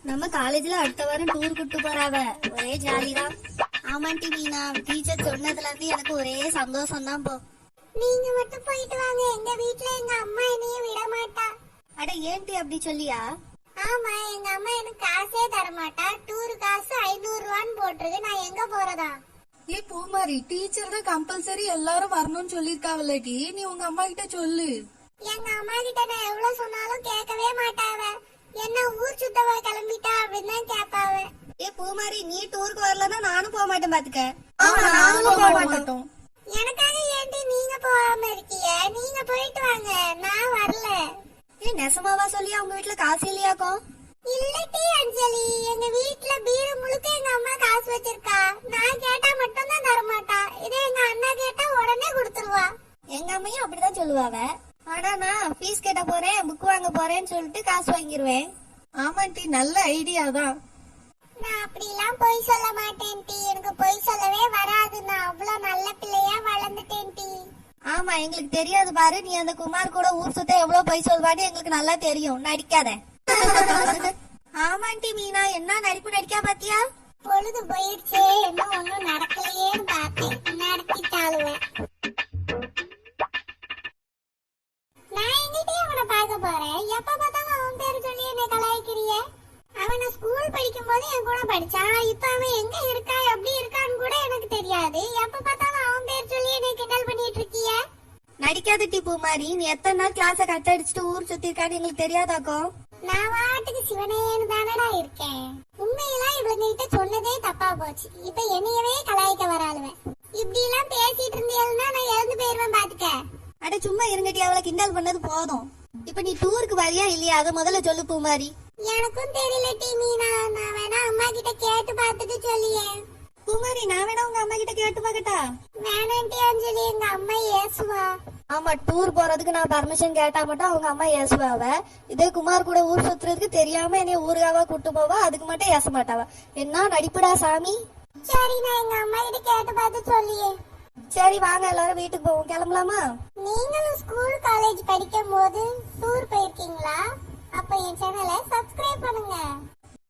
நம்ம காலேஜ்ல அடுத்த வாரம் டூர் கூட்டு போறாவ. ஒரே ஜாலிதான். ஆமாண்டி மீனா, டீச்சர் சொன்னதுல இருந்து எனக்கு ஒரே சந்தோஷம் தான். போ, நீங்க மட்டும் போயிட்டு வாங்க. எங்க வீட்ல எங்க அம்மா என்னைய விட மாட்டா. அட ஏன்டி அப்படி சொல்லியா? ஆமா, எங்க அம்மா எனக்கு காசே தர மாட்டா. டூர் காசு 500 ரூபான்னு போட்டிருக்கு. நான் எங்க போறதா? ஏ பூமாரி, டீச்சர் தான் கம்பல்சரி எல்லாரும் வரணும்னு சொல்லிருக்காவல்லடி, நீ உங்க அம்மா கிட்ட சொல்லு. எங்க அம்மா கிட்ட நான் எவ்வளவு சொன்னாலும் கேட்கவே மாட்டாவ. என்ன ஊர் சுத்தவா கிளம்பிட்டா அப்படின்னு தான் கேட்பாவ. ஏ பூமாரி, நீ டூருக்கு வரலன்னா நானும் போக மாட்டேன் பாத்துக்க. நாங்களும் போக மாட்டோம். எனக்காக ஏன்டி நீங்க போகாம இருக்கீங்க? நீங்க போயிட்டு வாங்க, நான் வரல. ஏ நெசமாவா சொல்லி அவங்க வீட்டுல காசு இல்லையாக்கும்? இல்லட்டி அஞ்சலி, எங்க வீட்ல பீரு முழுக்க எங்க அம்மா காசு வச்சிருக்கா. நான் கேட்டா மட்டும் தான் தர மாட்டா. இதே எங்க அண்ணா கேட்டா உடனே கொடுத்துருவா. எங்க அம்மையும் அப்படிதான் சொல்லுவாவ. ஆனா நான் ஃபீஸ் கேட்ட போறேன், புக் வாங்க போறேன்னு சொல்லிட்டு காசு வாங்கிருவேன். ஆமாண்டி, நல்ல ஐடியா தான். நான் அப்படிலாம் பொய் சொல்ல மாட்டேன் டி. எனக்கு பொய் சொல்லவே வராது. நான் அவ்வளவு நல்ல பிள்ளையா வளர்ந்துட்டேன் டி. ஆமா, எங்களுக்கு தெரியாது பாரு. நீ அந்த குமார் கூட ஊர் சுத்த எவ்வளவு பொய் சொல்வான்னு எங்களுக்கு நல்லா தெரியும். நடிக்காத. ஆமாண்டி மீனா, என்ன நடிப்பு நடிக்கா பாத்தியா? பொழுது போயிடுச்சே, என்ன ஒண்ணும் நடக்கலையேன்னு பார்த்தேன். நடத்திட்டாளுவேன். நான் எங்கிட்டே அவனை பார்க்க போறேன். எப்ப பார்த்தாலும் அவன் பேரு சொல்லி என்னை கலாய்க்கிறிய. அவனை ஸ்கூல் படிக்கும் போது என் கூட படிச்சான். இப்ப அவன் எங்க இருக்கா, எப்படி இருக்கான்னு கூட எனக்கு தெரியாது. எப்ப பார்த்தாலும் அவன் பேர் சொல்லி என்னை கிண்டல் பண்ணிட்டு இருக்கிய. நடிக்காத டி பூமாரி. நீ எத்தனை நாள் கிளாஸ கட் அடிச்சுட்டு ஊர் சுத்தி இருக்கான்னு எங்களுக்கு தெரியாதாக்கும்? நான் வாட்டுக்கு சிவனேன்னு தானடா இருக்கேன். உண்மையெல்லாம் இவங்கிட்ட சொன்னதே தப்பா போச்சு. இப்ப என்னையவே கலாய்க்க வராளுவேன். இப்படி எல்லாம் பேசிட்டு இருந்தேன்னா நான் இறந்து போயிருவேன் பாத்துக்க. அட சும்மா இருங்கடி, அவளை கிண்டல் பண்ணது போதும். இப்ப நீ டூருக்கு வரியா இல்லையா, அதை முதல்ல சொல்லு பூமாரி. எனக்கும் தெரியல டி மீனா. நான் வேணா அம்மா கிட்ட கேட்டு பார்த்துட்டு சொல்லியே. பூமாரி, நான் வேணா உங்க அம்மா கிட்ட கேட்டு பாக்கட்டா? வேணாம் டி அஞ்சலி, எங்க அம்மா ஏசுவா. ஆமா, டூர் போறதுக்கு நான் பர்மிஷன் கேட்டா மட்டும் அவங்க அம்மா ஏசுவாவ. இதே குமார் கூட ஊர் சுத்துறதுக்கு தெரியாம என்னைய ஊருகாவா கூட்டு போவா, அதுக்கு மட்டும் ஏச மாட்டாவ. என்ன நடிப்புடா சாமி. சரி, நான் எங்க அம்மா கிட்ட கேட்டு பார்த்து சொல்லியே. சரி வாங்க, எல்லாரும் வீட்டுக்கு போவோம். கிளம்பலாமா? நீங்களும் ஸ்கூல் காலேஜ் படிக்கும் போது டூர் போயிருக்கீங்களா? அப்ப என் சேனலை சப்ஸ்கிரைப் பண்ணுங்க.